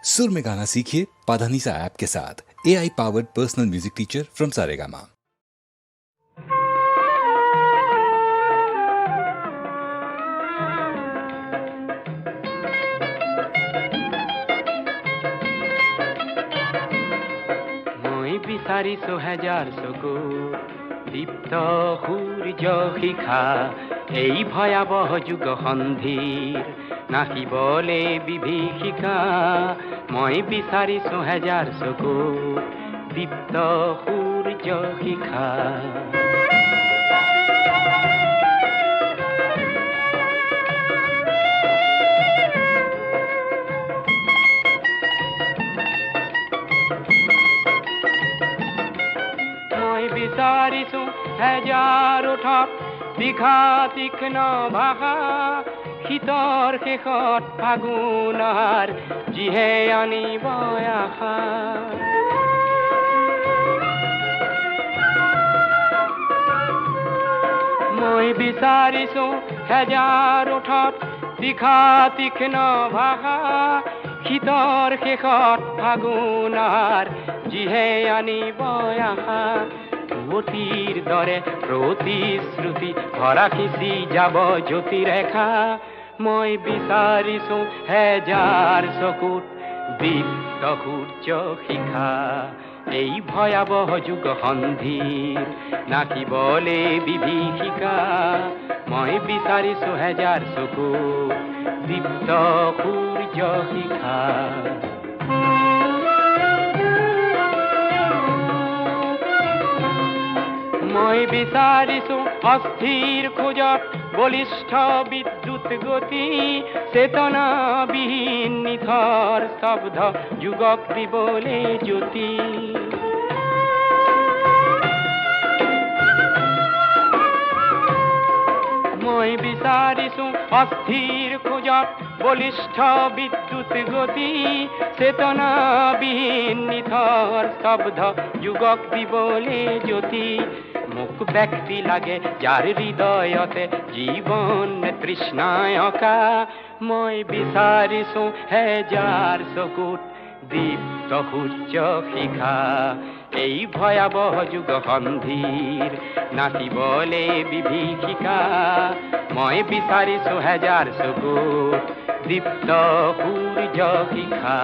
सुर में गाना सीखिए पाधानीसा ऐप के साथ। AI powered personal music teacher from Saregama. মই বিচাৰিছো হেজাৰ চকু দীপ্ত সূৰ্য শিখা এই ভয়াবহ যুগ সন্ধিৰ নাহিবলে বিভীষিকা। মই বিচাৰিছো হেজাৰ চকু দীপ্ত সূৰ্য শিখা। বিচাৰিছো হেজাৰ ওঠত দীঘা তীক্ষ্ণ ভাষা শীতৰ শেষত ফাগুনৰ যিহে আনিব আশা। মই বিচাৰিছো হেজাৰ ওঠত দীঘা তীক্ষ্ণ ভাষা শীতৰ শেষত ফাগুনৰ যিহে আনিব আশা। অতীৰ দৰে প্ৰতিশ্ৰুতি ভৰা খিচি যাব জ্যোতিৰেখা। মই বিচাৰিছো হেজাৰ চকুত দীপ্ত সূৰ্য শিখা এই ভয়াবহ যুগ সন্ধিৰ নাহিবলে বিভীষিকা। মই বিচাৰিছো হেজাৰ চকুত দীপ্ত সূৰ্য শিখা। মই বিচাৰিছো অস্থিৰ খোজত বলিষ্ঠ বিদ্যুৎ গতি চেতনাবিহীন নিথৰ স্তব্ধ যুগক দিবলে জ্যোতি। মই বিচাৰিছো অস্থিৰ খোজত বলিষ্ঠ বিদ্যুৎ গতি চেতনাবিহীন নিথৰ স্তব্ধ যুগক দিবলে জ্যোতি। মোক ব্যক্তি লাগে যাৰ হৃদয়তে জীৱন তৃষ্ণায়কা। মই বিচাৰিছো হেজাৰ চকুত দীপ্ত সূৰ্য শিখা এই ভয়াবহ যুগ সন্ধিৰ নাচিবলে বিভীষিকা। মই বিচাৰিছো হেজাৰ চকুত দীপ্ত সূৰ্য শিখা।